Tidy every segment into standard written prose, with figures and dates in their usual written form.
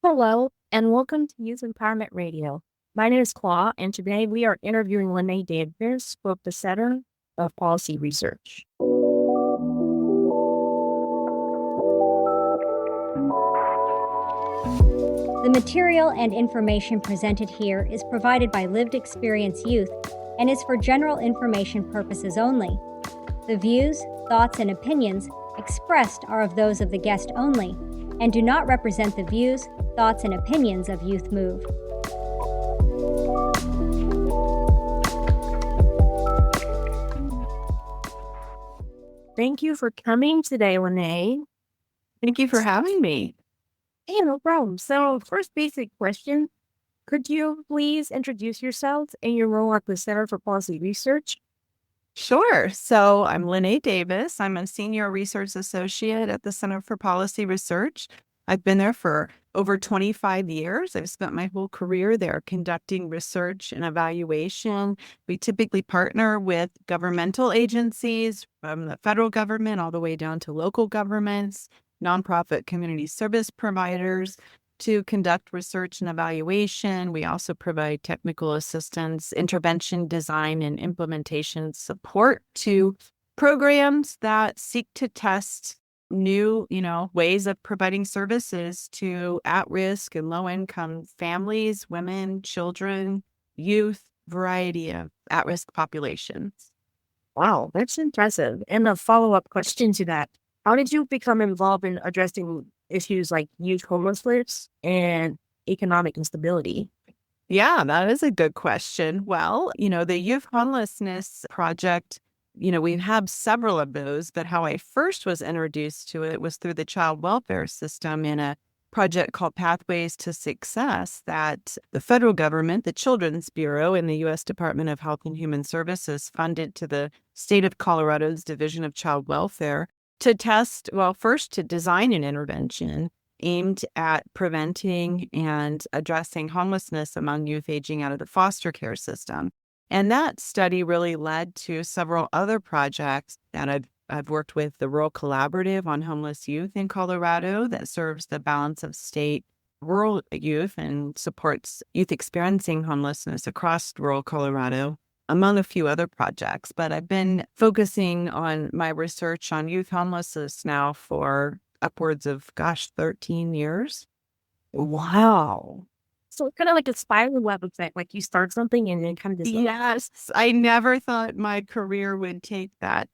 Hello, and welcome to Youth Empowerment Radio. My name is Claude, and today we are interviewing Lenae Davis with the Center of Policy Research. The material and information presented here is provided by lived experience youth and is for general information purposes only. The views, thoughts, and opinions expressed are of those of the guest only and do not represent the views, thoughts, and opinions of Youth Move. Thank you for coming today, Lenae. Thank you for having me. Hey, no problem. So, first basic question, could you please introduce yourself and your role at the Center for Policy Research? Sure. So I'm Lenae Davis. I'm a senior research associate at the Center for Policy Research. I've been there for over 25 years. I've spent my whole career there conducting research and evaluation. We typically partner with governmental agencies from the federal government all the way down to local governments, nonprofit community service providers to conduct research and evaluation. We also provide technical assistance, intervention, design, and implementation support to programs that seek to test new, ways of providing services to at-risk and low-income families, women, children, youth, variety of at-risk populations. Wow, that's impressive. And a follow-up question to that, how did you become involved in addressing issues like youth homelessness and economic instability? Yeah, that is a good question. Well, the Youth Homelessness Project, we have several of those, but how I first was introduced to it was through the child welfare system in a project called Pathways to Success that the federal government, the Children's Bureau, and the U.S. Department of Health and Human Services funded to the state of Colorado's Division of Child Welfare to test, first to design an intervention aimed at preventing and addressing homelessness among youth aging out of the foster care system. And that study really led to several other projects that I've worked with the Rural Collaborative on Homeless Youth in Colorado that serves the balance of state rural youth and supports youth experiencing homelessness across rural Colorado, among a few other projects. But I've been focusing on my research on youth homelessness now for upwards of, 13 years. Wow. So it's kind of like a spiral web effect, like you start something and then kind of just... Yes, I never thought my career would take that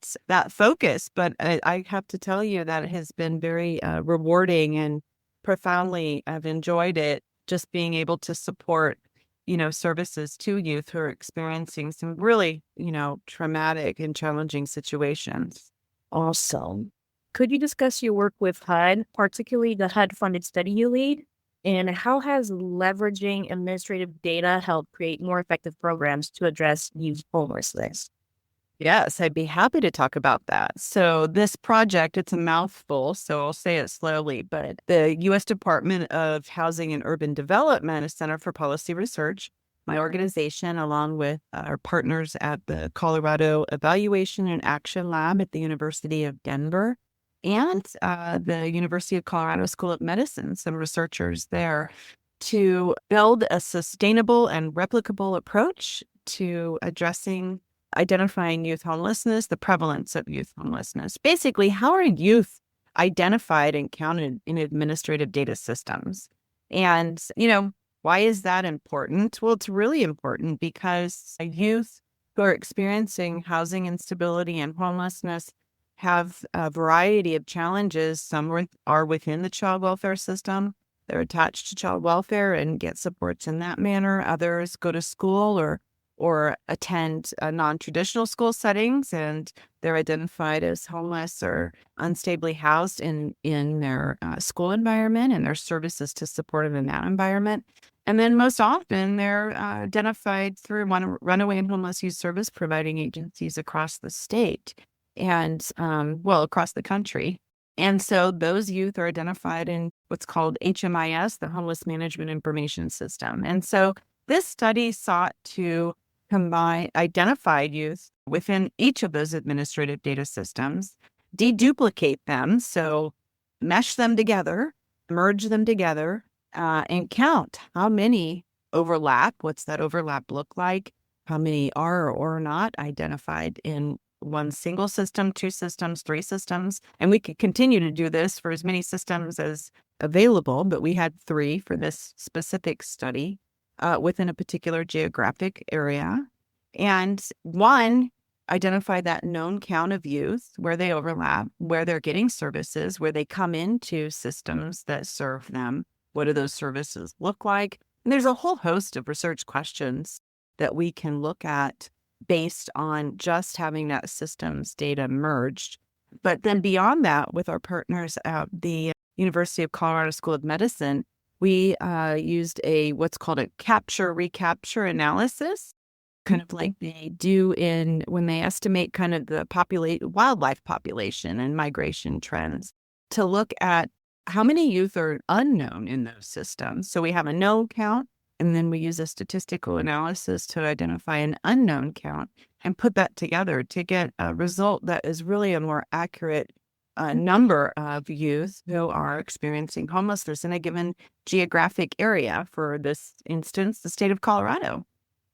focus, but I have to tell you that it has been very rewarding and profoundly I've enjoyed it, just being able to support services to youth who are experiencing some really, traumatic and challenging situations. Awesome. Could you discuss your work with HUD, particularly the HUD-funded study you lead? And how has leveraging administrative data helped create more effective programs to address youth homelessness? Yes, I'd be happy to talk about that. So this project, it's a mouthful, so I'll say it slowly, but the U.S. Department of Housing and Urban Development, a Center for Policy Research, my organization, along with our partners at the Colorado Evaluation and Action Lab at the University of Denver and the University of Colorado School of Medicine, some researchers there, to build a sustainable and replicable approach to identifying youth homelessness, the prevalence of youth homelessness. Basically, how are youth identified and counted in administrative data systems? And, why is that important? Well, it's really important because youth who are experiencing housing instability and homelessness have a variety of challenges. Some are within the child welfare system. They're attached to child welfare and get supports in that manner. Others go to school or attend non-traditional school settings, and they're identified as homeless or unstably housed in their school environment, and there's services to support them in that environment. And then most often they're identified through runaway and homeless youth service providing agencies across the state and, across the country. And so those youth are identified in what's called HMIS, the Homeless Management Information System. And so this study sought to combine identified youth within each of those administrative data systems, deduplicate them, so mesh them together, merge them together, and count how many overlap. What's that overlap look like? How many are or are not identified in one single system, two systems, three systems? And we could continue to do this for as many systems as available, but we had three for this specific study within a particular geographic area. And one, identify that known count of youth, where they overlap, where they're getting services, where they come into systems that serve them. What do those services look like? And there's a whole host of research questions that we can look at based on just having that systems data merged. But then beyond that, with our partners at the University of Colorado School of Medicine, we used what's called a capture-recapture analysis, kind of like they do when they estimate kind of the wildlife population and migration trends, to look at how many youth are unknown in those systems. So we have a known count, and then we use a statistical analysis to identify an unknown count and put that together to get a result that is really a more accurate number of youth who are experiencing homelessness in a given geographic area. For this instance, the state of Colorado.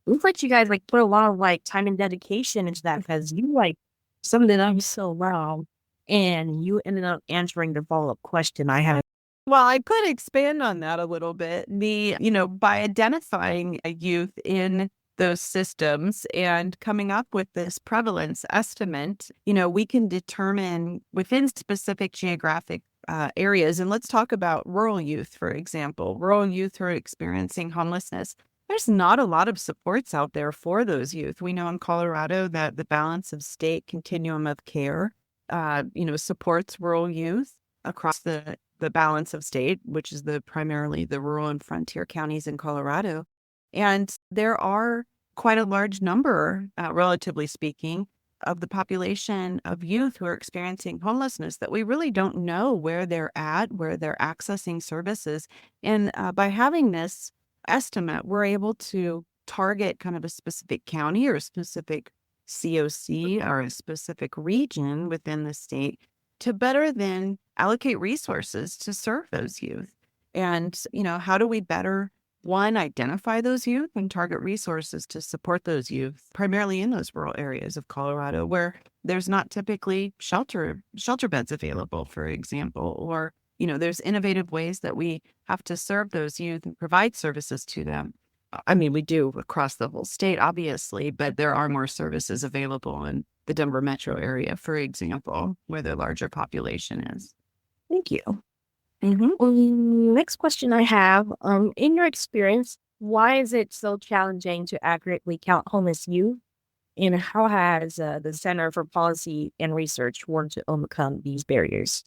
Looks like you guys put a lot of time and dedication into that, because you summed it up so well, and you ended up answering the follow-up question I had. Well, I could expand on that a little bit. By identifying a youth in those systems and coming up with this prevalence estimate, we can determine within specific geographic areas. And let's talk about rural youth, for example. Rural youth who are experiencing homelessness. There's not a lot of supports out there for those youth. We know in Colorado that the balance of state continuum of care, supports rural youth across the balance of state, which is primarily the rural and frontier counties in Colorado. And there are quite a large number, relatively speaking, of the population of youth who are experiencing homelessness that we really don't know where they're at, where they're accessing services. And by having this estimate, we're able to target kind of a specific county or a specific COC or a specific region within the state to better then allocate resources to serve those youth. And, how do we better, one, identify those youth and target resources to support those youth, primarily in those rural areas of Colorado where there's not typically shelter beds available, for example, or there's innovative ways that we have to serve those youth and provide services to them. I mean, we do across the whole state, obviously, but there are more services available in the Denver metro area, for example, where the larger population is. Thank you. Next question I have, in your experience, why is it so challenging to accurately count homeless youth? And how has the Center for Policy and Research worked to overcome these barriers?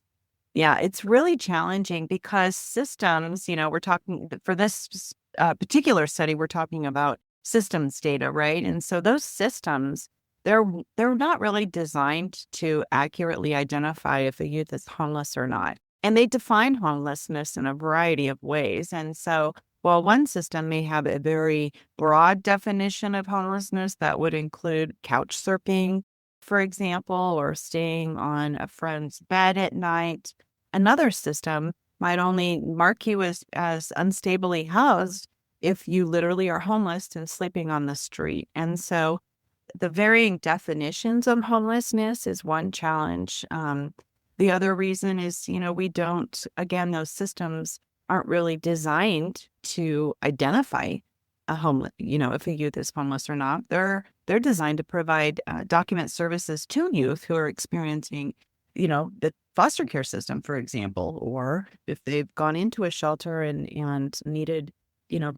Yeah, it's really challenging because systems, we're talking for this particular study, we're talking about systems data, right? And so those systems, they're not really designed to accurately identify if a youth is homeless or not. And they define homelessness in a variety of ways. And so while one system may have a very broad definition of homelessness that would include couch surfing, for example, or staying on a friend's bed at night, another system might only mark you as unstably housed if you literally are homeless and sleeping on the street. And so the varying definitions of homelessness is one challenge. The other reason is, those systems aren't really designed to identify if a youth is homeless or not. They're designed to provide document services to youth who are experiencing, the foster care system, for example, or if they've gone into a shelter and needed,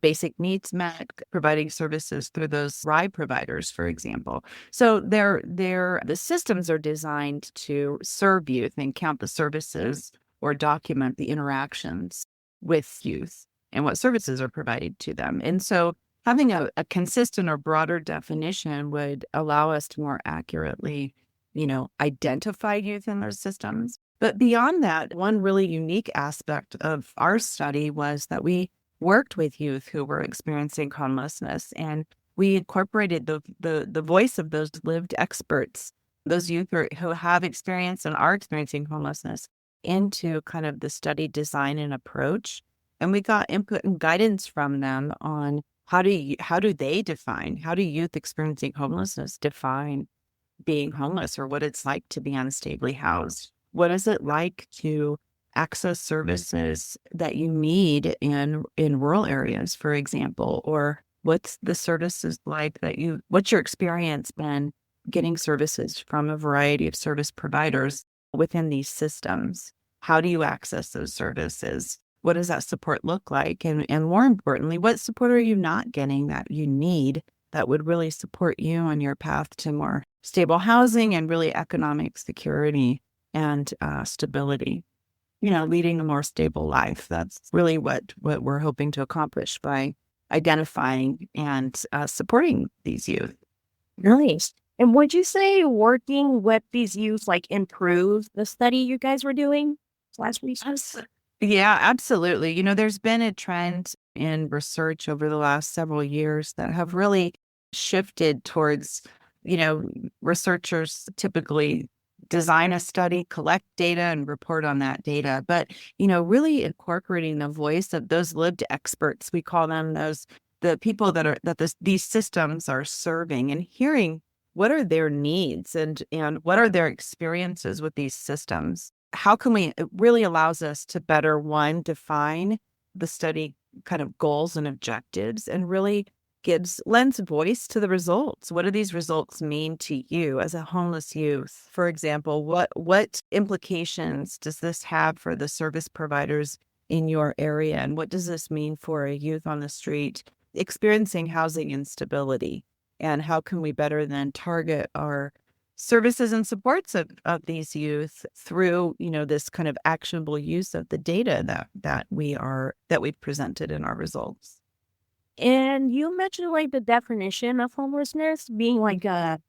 basic needs met, providing services through those ride providers, for example. So the systems are designed to serve youth and count the services or document the interactions with youth and what services are provided to them. And so having a consistent or broader definition would allow us to more accurately, identify youth in those systems. But beyond that, one really unique aspect of our study was that we worked with youth who were experiencing homelessness, and we incorporated the voice of those lived experts, those youth who have experienced and are experiencing homelessness, into kind of the study design and approach. And we got input and guidance from them on how do youth experiencing homelessness define being homeless, or what it's like to be unstably housed. What is it like to access services that you need in rural areas, for example? Or what's the services like what's your experience been getting services from a variety of service providers within these systems? How do you access those services? What does that support look like? And more importantly, what support are you not getting that you need that would really support you on your path to more stable housing and really economic security and stability? Leading a more stable life. That's really what we're hoping to accomplish by identifying and supporting these youth. Nice. And would you say working with these youth like improves the study you guys were doing last week? Yeah, absolutely. There's been a trend in research over the last several years that have really shifted towards, researchers typically design a study, collect data, and report on that data. But, really incorporating the voice of those lived experts, we call them the people these systems are serving, and hearing what are their needs and what are their experiences with these systems. How can it really allows us to better, one, define the study kind of goals and objectives, and really lends voice to the results. What do these results mean to you as a homeless youth? For example, what implications does this have for the service providers in your area? And what does this mean for a youth on the street experiencing housing instability? And how can we better then target our services and supports of these youth through, this kind of actionable use of the data that we've presented in our results? And you mentioned like the definition of homelessness being like a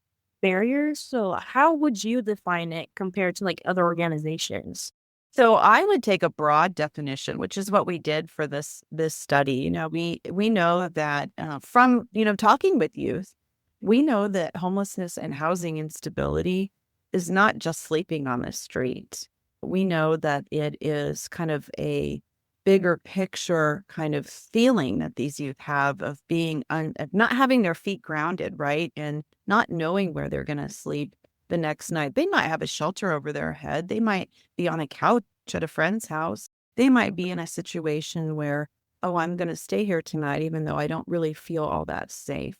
barrier. So how would you define it compared to like other organizations? So I would take a broad definition, which is what we did for this study. We know that from talking with youth, we know that homelessness and housing instability is not just sleeping on the street. We know that it is kind of a bigger picture kind of feeling that these youth have of being of not having their feet grounded, right? And not knowing where they're going to sleep the next night. They might have a shelter over their head. They might be on a couch at a friend's house. They might be in a situation where, oh, I'm going to stay here tonight, even though I don't really feel all that safe.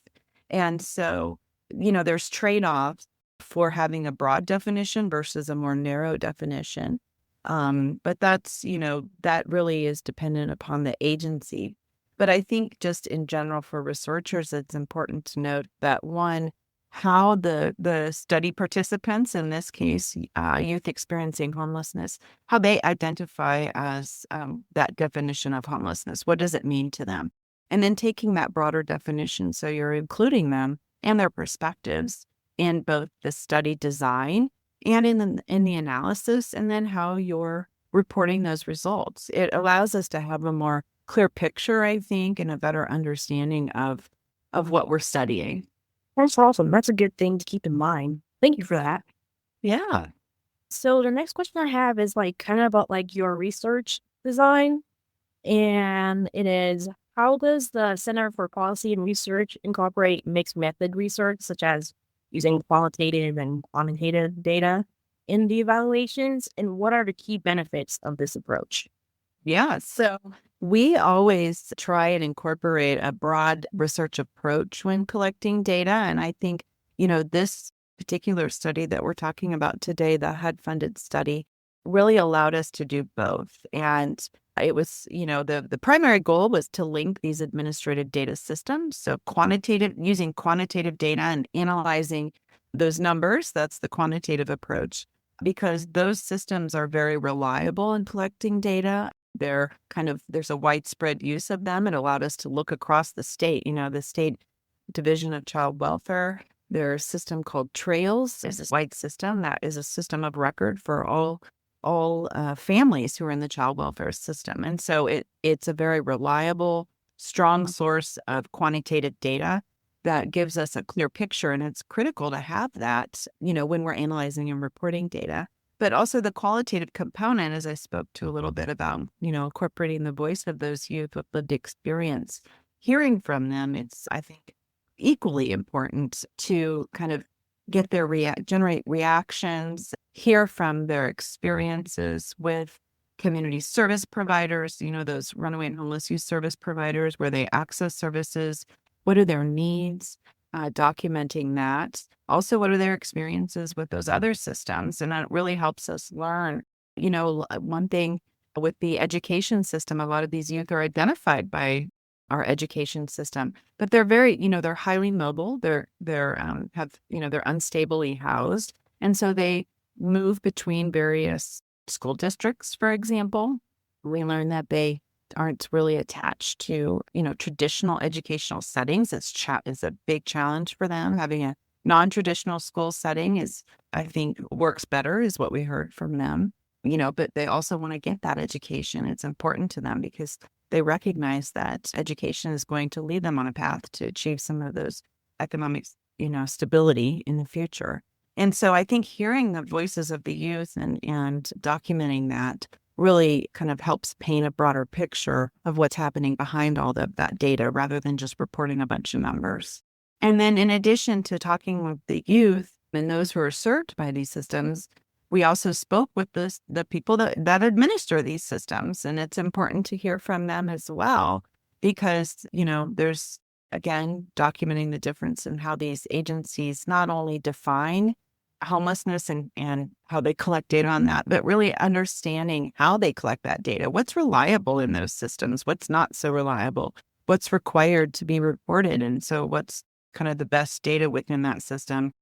And so, there's trade-offs for having a broad definition versus a more narrow definition. But that's, that really is dependent upon the agency. But I think just in general for researchers, it's important to note that, one, how the study participants, in this case, youth experiencing homelessness, how they identify as that definition of homelessness. What does it mean to them? And then taking that broader definition, so you're including them and their perspectives in both the study design and in the analysis, and then how you're reporting those results. It allows us to have a more clear picture, I think, and a better understanding of what we're studying. That's awesome. That's a good thing to keep in mind. Thank you for that. Yeah. So the next question I have is like kind of about like your research design. And it is, how does the Center for Policy and Research incorporate mixed method research, such as using qualitative and quantitative data in the evaluations? And what are the key benefits of this approach? Yeah. So we always try and incorporate a broad research approach when collecting data. And I think, this particular study that we're talking about today, the HUD-funded study, really allowed us to do both. And it was, the primary goal was to link these administrative data systems. So using quantitative data and analyzing those numbers, that's the quantitative approach, because those systems are very reliable in collecting data. There's a widespread use of them. It allowed us to look across the state, the state Division of Child Welfare. Their system called Trails is a white system that is a system of record for all families who are in the child welfare system. And so it's a very reliable, strong source of quantitative data that gives us a clear picture. And it's critical to have that, when we're analyzing and reporting data. but also the qualitative component, as I spoke to a little bit about, incorporating the voice of those youth with lived experience, hearing from them. It's, I think, equally important to kind of get their generate reactions, hear from their experiences with community service providers, those runaway and homeless youth service providers, where they access services. What are their needs? Documenting that. Also, what are their experiences with those other systems? And that really helps us learn. One thing with the education system, a lot of these youth are identified by our education system, but they're very, they're highly mobile. They're they're unstably housed, and so they move between various school districts. For example, we learn that they aren't really attached to, traditional educational settings. It's a big challenge for them. Having a non-traditional school setting I think, works better, is what we heard from them. But they also want to get that education. It's important to them because they recognize that education is going to lead them on a path to achieve some of those economic, stability in the future. And so I think hearing the voices of the youth and documenting that really kind of helps paint a broader picture of what's happening behind all of that data, rather than just reporting a bunch of numbers. And then in addition to talking with the youth and those who are served by these systems, we also spoke with the people that administer these systems. And it's important to hear from them as well, because, there's, again, documenting the difference in how these agencies not only define homelessness and how they collect data on that, but really understanding how they collect that data. What's reliable in those systems? What's not so reliable? What's required to be reported? And so what's kind of the best data within that system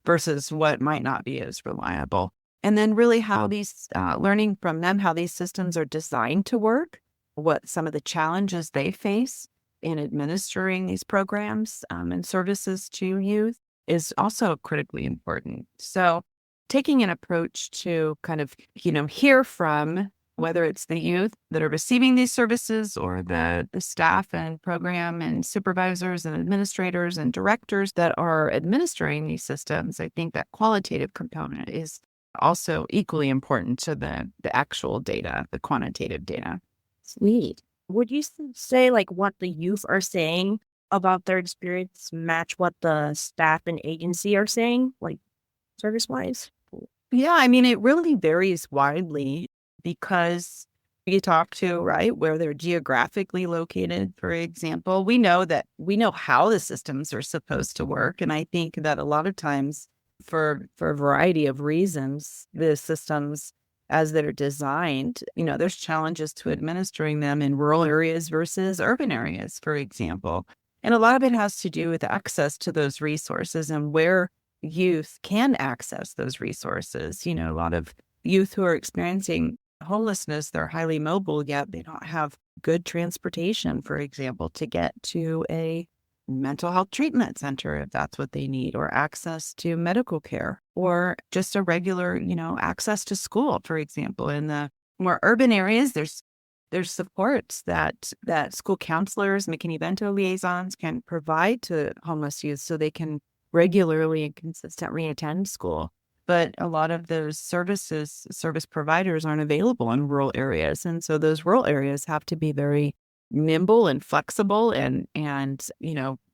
versus what might not be as reliable? And then really how these, learning from them, how these systems are designed to work, what some of the challenges they face in administering these programs and services to youth is also critically important. So taking an approach to kind of, hear from, whether it's the youth that are receiving these services or the staff and program and supervisors and administrators and directors that are administering these systems, I think that qualitative component is also equally important to the actual data, the quantitative data. Sweet. Would you say like what the youth are saying about their experience match what the staff and agency are saying, like service-wise? Yeah, I mean, it really varies widely because you talk to, right, where they're geographically located, for example. We know how the systems are supposed to work. And I think that a lot of times for a variety of reasons, the systems as they're designed, there's challenges to administering them in rural areas versus urban areas, for example. And a lot of it has to do with access to those resources and where youth can access those resources. A lot of youth who are experiencing homelessness, they're highly mobile, yet they don't have good transportation, for example, to get to a mental health treatment center if that's what they need, or access to medical care, or just a regular, access to school, for example. In the more urban areas, there's supports that school counselors, McKinney-Vento liaisons can provide to homeless youth so they can regularly and consistently attend school. But a lot of those service providers aren't available in rural areas. And so those rural areas have to be very nimble and flexible and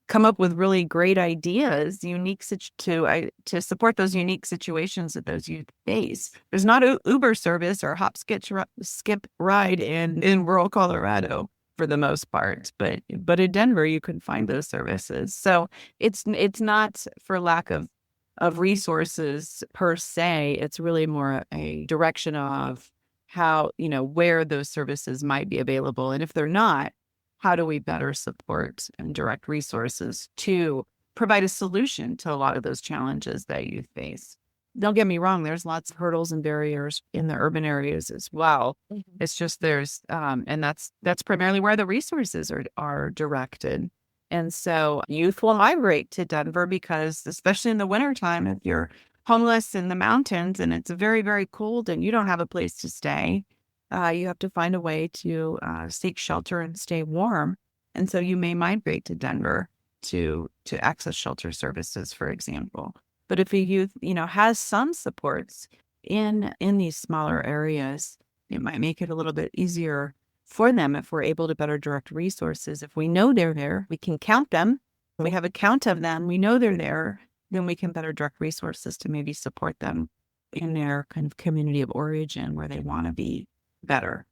come up with really great ideas, unique to support those unique situations that those youth face. There's not a Uber service or hop skip ride in rural Colorado for the most part, but in Denver you can find those services. So it's not for lack of resources per se. It's really more a direction of how, where those services might be available. And if they're not, how do we better support and direct resources to provide a solution to a lot of those challenges that youth face? Don't get me wrong, there's lots of hurdles and barriers in the urban areas as well. Mm-hmm. It's just there's, and that's primarily where the resources are directed. And so youth will migrate to Denver because, especially in the wintertime, if you're homeless in the mountains and it's very, very cold and you don't have a place to stay, you have to find a way to seek shelter and stay warm. And so you may migrate to Denver to access shelter services, for example. But if a youth, has some supports in these smaller areas. It might make it a little bit easier for them if we're able to better direct resources. If we know they're there, we can count them. When we have a count of them, we know they're there, then we can better direct resources to maybe support them in their kind of community of origin where they want to be better.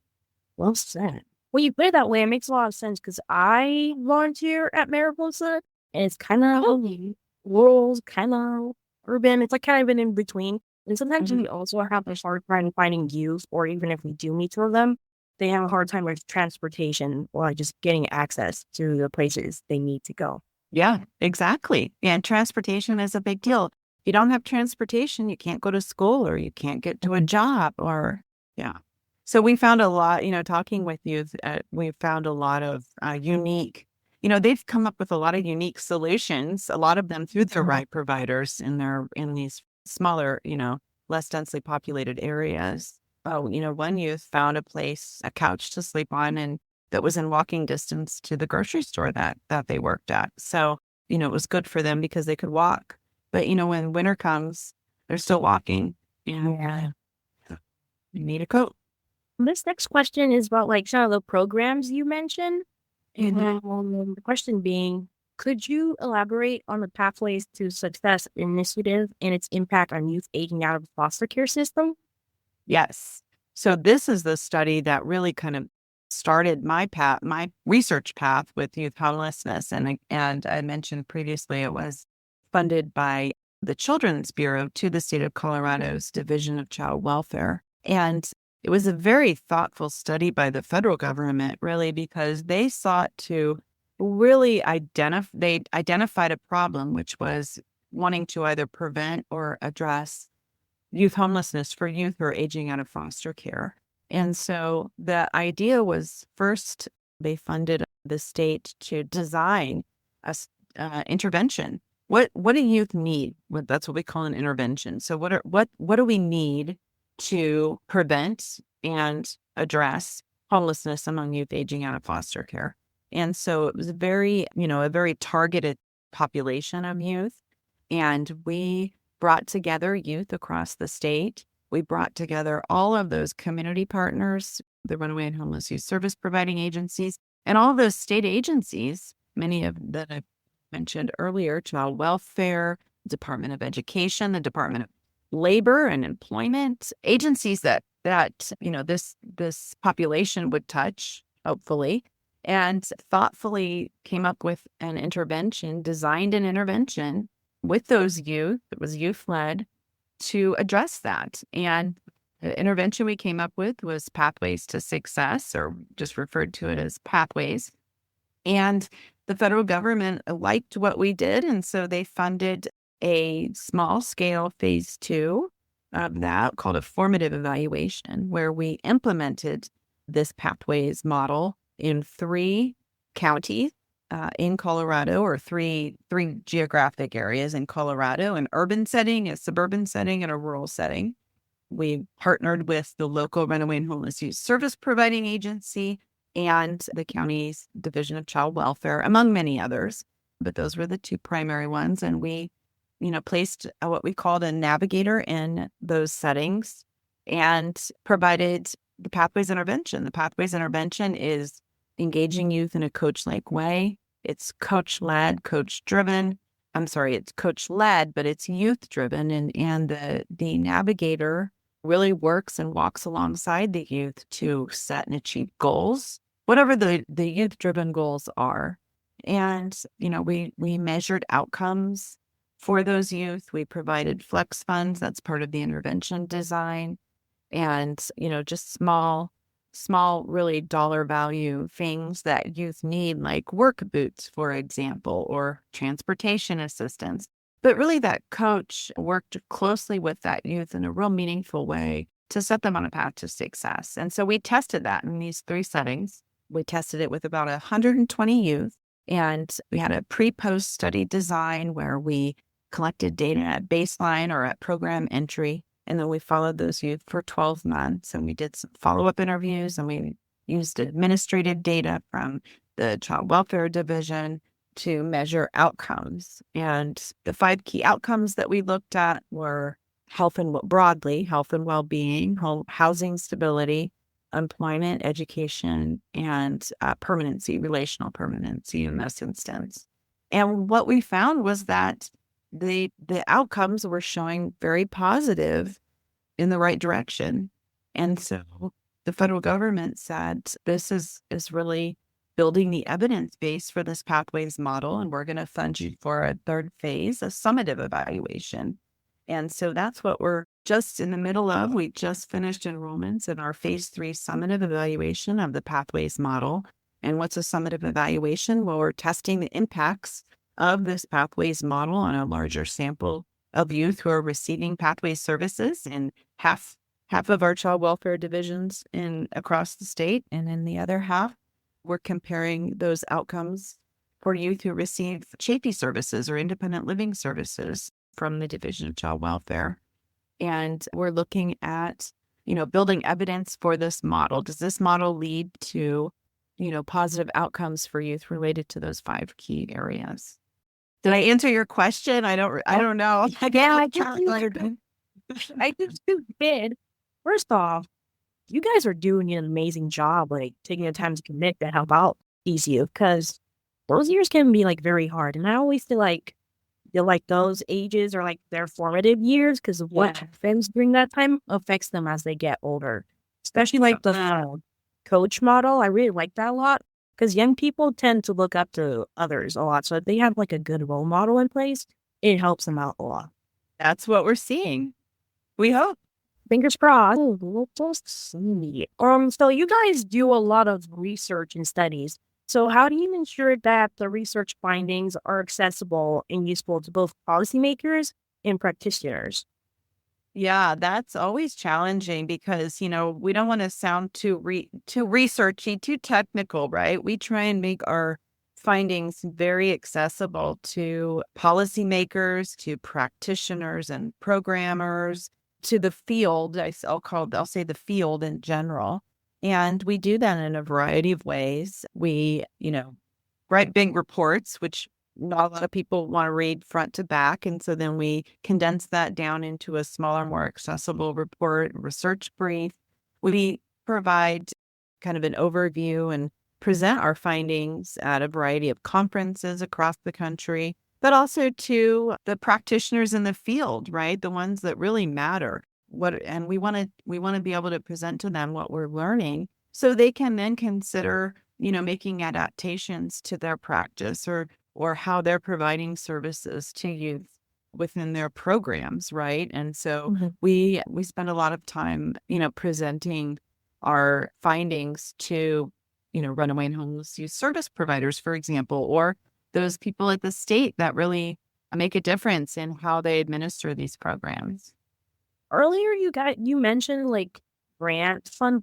Well said. When you put it that way, it makes a lot of sense because I volunteer at Mariposa, and it's kind of rural, kind of urban. It's like kind of in between. And sometimes we also have a hard time finding youth, or even if we do meet some of them, they have a hard time with transportation or like just getting access to the places they need to go. Yeah, exactly. And transportation is a big deal. If you don't have transportation, you can't go to school or you can't get to a job or, yeah. So we found a lot, talking with youth, we found a lot of unique, they've come up with a lot of unique solutions, a lot of them through the right providers in these smaller, less densely populated areas. One youth found a place, a couch to sleep on, and that was in walking distance to the grocery store that they worked at. So, it was good for them because they could walk. But, when winter comes, they're still walking. Yeah. You need a coat. This next question is about like some of the programs you mentioned. And the question being, could you elaborate on the Pathways to Success initiative and its impact on youth aging out of the foster care system? Yes. So this is the study that really kind of started my research path with youth homelessness. And I mentioned previously it was funded by the Children's Bureau to the state of Colorado's Division of Child Welfare. And it was a very thoughtful study by the federal government, really, because they sought to really they identified a problem, which was wanting to either prevent or address youth homelessness for youth who are aging out of foster care. And so the idea was first, they funded the state to design a intervention. What do youth need? That's what we call an intervention. So what do we need to prevent and address homelessness among youth aging out of foster care? And so it was a very targeted population of youth. And we brought together youth across the state. We brought together all of those community partners, the Runaway and Homeless Youth Service providing agencies, and all those state agencies, many of that I mentioned earlier, Child Welfare, Department of Education, the Department of Labor and Employment, agencies that this population would touch, hopefully, and thoughtfully came up with designed an intervention with those youth. It was youth-led to address that. And the intervention we came up with was Pathways to Success, or just referred to it as Pathways. And the federal government liked what we did, and so they funded a small-scale phase 2 of that called a formative evaluation, where we implemented this Pathways model in 3 counties in Colorado, or three geographic areas in Colorado: an urban setting, a suburban setting, and a rural setting. We partnered with the local Runaway and Homeless Youth Service providing agency and the county's Division of Child Welfare, among many others. But those were the 2 primary ones. And we, placed what we called a navigator in those settings and provided the Pathways intervention. The Pathways intervention is engaging youth in a coach-like way. It's coach-led, coach-driven. It's coach-led, but it's youth-driven. And the navigator really works and walks alongside the youth to set and achieve goals, whatever the youth-driven goals are. And, we measured outcomes for those youth. We provided flex funds. That's part of the intervention design. And, just small, really dollar value things that youth need, like work boots, for example, or transportation assistance. But really that coach worked closely with that youth in a real meaningful way to set them on a path to success. And so we tested that in these 3 settings. We tested it with about 120 youth, and we had a pre-post study design where we collected data at baseline or at program entry. And then we followed those youth for 12 months, and we did some follow-up interviews, and we used administrative data from the Child Welfare Division to measure outcomes. And the 5 key outcomes that we looked at were broadly, health and well-being, housing stability, employment, education, and permanency, relational permanency in this instance. And what we found was that the outcomes were showing very positive in the right direction. And so the federal government said, this is really building the evidence base for this pathways model, and we're going to fund you for a third phase, a summative evaluation. And so that's what we're just in the middle of. We just finished enrollments in our phase 3 summative evaluation of the pathways model. And what's a summative evaluation? Well, we're testing the impacts of this pathways model on a larger sample of youth who are receiving pathways services in half of our child welfare divisions across the state. And in the other half, we're comparing those outcomes for youth who receive CHAPI services or independent living services from the Division of Child Welfare. And we're looking at, building evidence for this model. Does this model lead to, positive outcomes for youth related to those 5 key areas? Did I answer your question? I don't know. Yeah, I just did. First off, you guys are doing an amazing job, like taking the time to commit to help out these youth, because those years can be like very hard. And I always feel like those ages are like their formative years, because what happens during that time affects them as they get older. Especially like the coach model. I really like that a lot, because young people tend to look up to others a lot. So if they have like a good role model in place, it helps them out a lot. That's what we're seeing. We hope. Fingers crossed. We'll just see. So you guys do a lot of research and studies. So how do you ensure that the research findings are accessible and useful to both policymakers and practitioners? Yeah, that's always challenging because, we don't want to sound too researchy, too technical, right? We try and make our findings very accessible to policymakers, to practitioners and programmers, to the field. I'll say the field in general. And we do that in a variety of ways. We, write big reports, which not a lot of people want to read front to back. And so then we condense that down into a smaller, more accessible report, research brief. We provide kind of an overview and present our findings at a variety of conferences across the country, but also to the practitioners in the field, right? The ones that really matter. And we want to be able to present to them what we're learning so they can then consider, making adaptations to their practice or how they're providing services to youth within their programs, right? And so we spend a lot of time, presenting our findings to, runaway and homeless youth service providers, for example, or those people at the state that really make a difference in how they administer these programs. Earlier, you mentioned like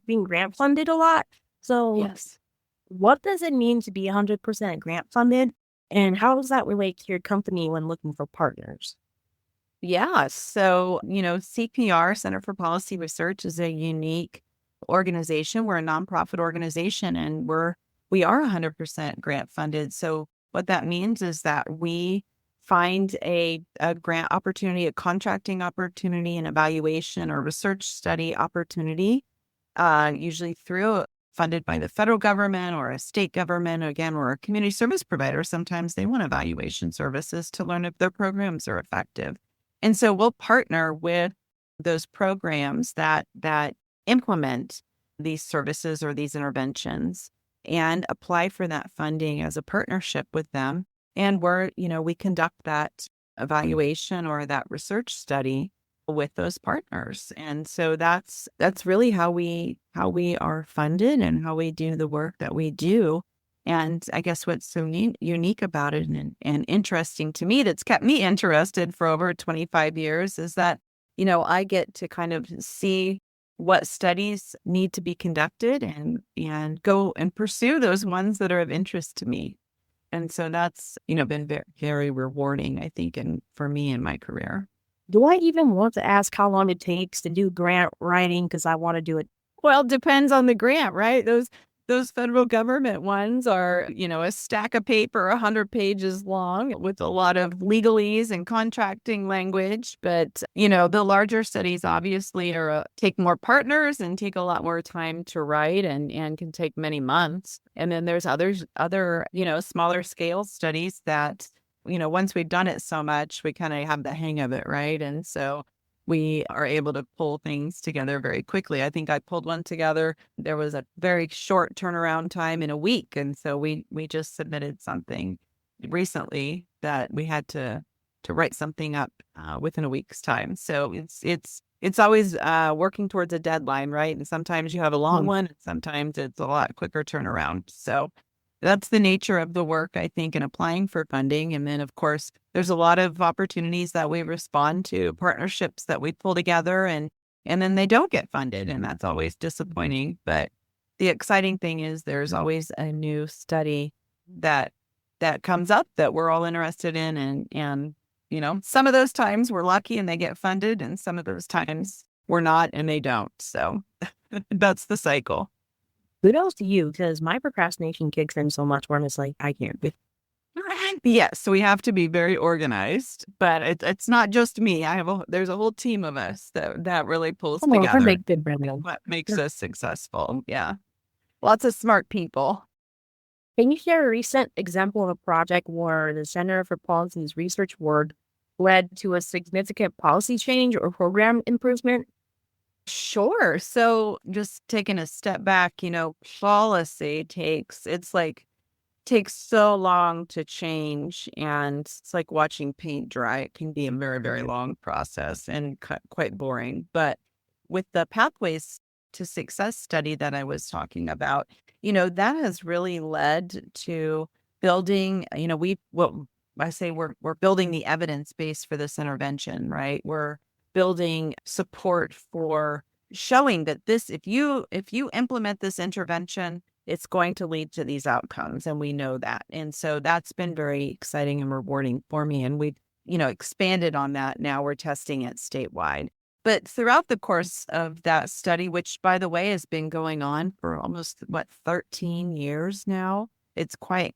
being grant funded a lot. So Yes. what does it mean to be 100% grant funded? And how does that relate to your company when looking for partners? Yeah. So, CPR, Center for Policy Research, is a unique organization. We're a nonprofit organization, and we are 100% grant funded. So what that means is that we find a grant opportunity, a contracting opportunity, an evaluation or research study opportunity, usually funded by the federal government or a state government. Again, we're a community service provider. Sometimes they want evaluation services to learn if their programs are effective. And so we'll partner with those programs that implement these services or these interventions and apply for that funding as a partnership with them. And we conduct that evaluation or that research study with those partners. And so that's really how we are funded and how we do the work that we do. And I guess what's so unique about it and interesting to me, that's kept me interested for over 25 years, is that, I get to kind of see what studies need to be conducted and go and pursue those ones that are of interest to me. And so that's, been very, very rewarding, I think, for me in my career. Do I even want to ask how long it takes to do grant writing? Because I want to do it. Well, it depends on the grant, right? Those federal government ones are, a stack of paper, 100 pages long with a lot of legalese and contracting language. But, the larger studies obviously take more partners and take a lot more time to write and can take many months. And then there's other, smaller scale studies that, once we've done it so much, we kind of have the hang of it, right? And so we are able to pull things together very quickly. I think I pulled one together. There was a very short turnaround time in a week. And so we just submitted something recently that we had to write something up within a week's time. So it's always working towards a deadline, right? And sometimes you have a long one, and sometimes it's a lot quicker turnaround. So that's the nature of the work, I think, in applying for funding. And then, of course, there's a lot of opportunities that we respond to, partnerships that we pull together, and then they don't get funded. And that's always disappointing. But the exciting thing is there's always a new study that comes up that we're all interested in. And some of those times we're lucky and they get funded, and some of those times we're not and they don't. So that's the cycle. Kudos to you, because my procrastination kicks in so much where I'm just like, I can't do. Yes, so we have to be very organized, but it's not just me. There's a whole team of us that really pulls together what makes us successful. Yeah, lots of smart people. Can you share a recent example of a project where the Center for Policy's research work led to a significant policy change or program improvement? Sure. So just taking a step back, policy takes so long to change, and it's like watching paint dry. It can be a very, very long process and quite boring. But with the Pathways to Success study that I was talking about, that has really led to building, we're building the evidence base for this intervention, right? We're building support for showing that if you implement this intervention, it's going to lead to these outcomes. And we know that. And so that's been very exciting and rewarding for me. And we've, expanded on that. Now we're testing it statewide. But throughout the course of that study, which, by the way, has been going on for almost 13 years now, it's quite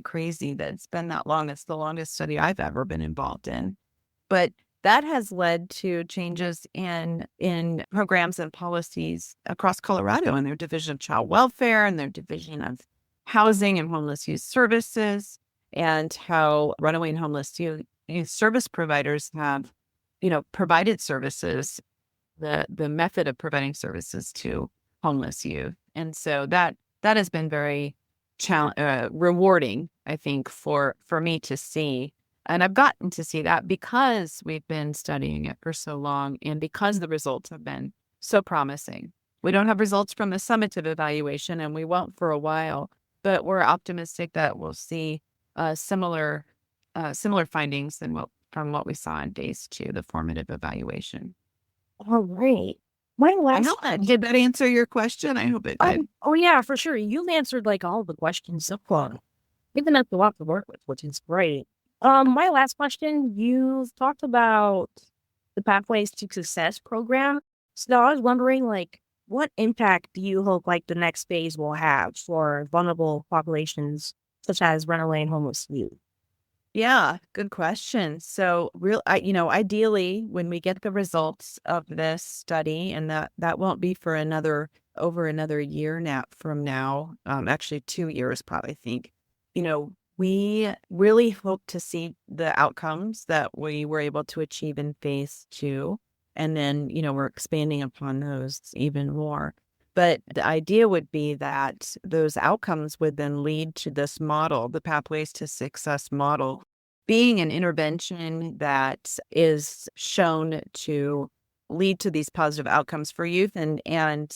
crazy that it's been that long. It's the longest study I've ever been involved in. But that has led to changes in programs and policies across Colorado in their Division of Child Welfare and their Division of Housing and Homeless Youth Services, and how runaway and homeless youth service providers have, provided services, the method of providing services to homeless youth. And so that has been very rewarding, I think, for me to see. And I've gotten to see that because we've been studying it for so long and because the results have been so promising. We don't have results from the summative evaluation, and we won't for a while, but we're optimistic that we'll see similar findings from what we saw in phase 2, the formative evaluation. All right. Did that answer your question? I hope it did. Oh yeah, for sure. You've answered like all the questions so far. Even that's a lot to work with, which is great. My last question, you talked about the Pathways to Success program. So I was wondering, what impact do you hope the next phase will have for vulnerable populations such as runaway and homeless youth? Yeah, good question. So ideally, when we get the results of this study, and that won't be for over another year from now, actually 2 years probably, I think, we really hope to see the outcomes that we were able to achieve in phase 2. And then, we're expanding upon those even more. But the idea would be that those outcomes would then lead to this model, the Pathways to Success model, being an intervention that is shown to lead to these positive outcomes for youth. And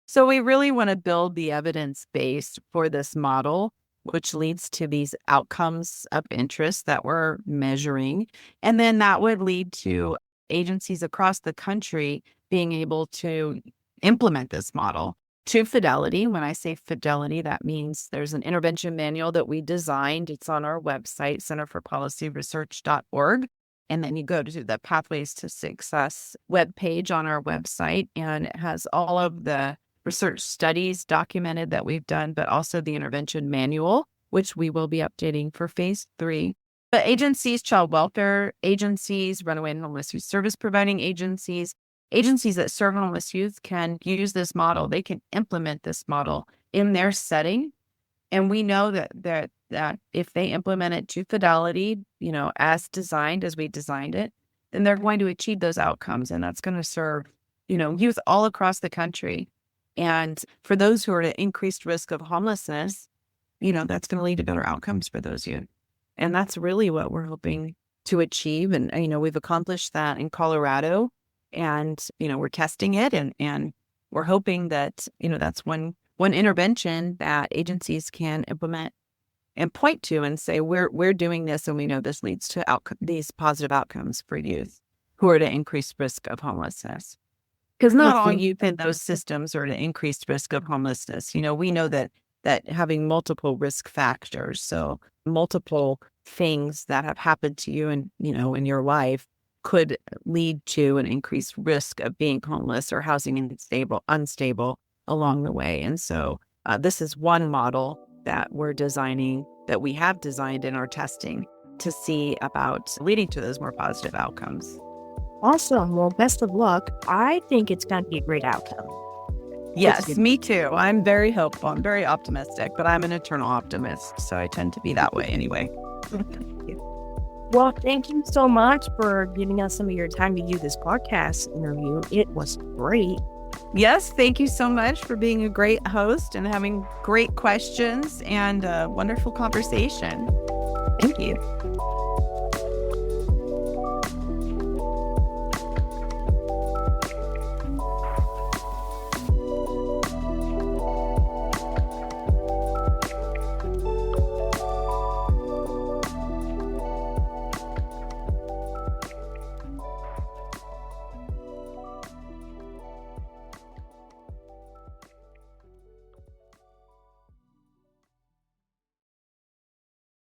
so we really want to build the evidence base for this model, which leads to these outcomes of interest that we're measuring. And then that would lead to agencies across the country being able to implement this model to fidelity. When I say fidelity, that means there's an intervention manual that we designed. It's on our website, centerforpolicyresearch.org. And then you go to the Pathways to Success webpage on our website, and it has all of the research studies documented that we've done, but also the intervention manual, which we will be updating for phase 3. But agencies, child welfare agencies, runaway and homeless youth service providing agencies, agencies that serve homeless youth can use this model. They can implement this model in their setting. And we know that if they implement it to fidelity, as designed, as we designed it, then they're going to achieve those outcomes. And that's going to serve, youth all across the country. And for those who are at increased risk of homelessness, that's going to lead to better outcomes for those youth. And that's really what we're hoping to achieve. And, we've accomplished that in Colorado, and, we're testing it, and we're hoping that, that's one intervention that agencies can implement and point to and say, we're doing this, and we know this leads to these positive outcomes for youth who are at increased risk of homelessness. Because not all youth in those systems are at increased risk of homelessness. We know that having multiple risk factors, so multiple things that have happened to you and, in your life, could lead to an increased risk of being homeless or housing unstable along the way. And so this is one model that we have designed in our testing to see about leading to those more positive outcomes. Awesome. Well, best of luck. I think it's going to be a great outcome. Yes, me too. I'm very hopeful. I'm very optimistic, but I'm an eternal optimist, so I tend to be that way anyway. Well, thank you so much for giving us some of your time to do this podcast interview. It was great. Yes, thank you so much for being a great host and having great questions and a wonderful conversation. Thank you.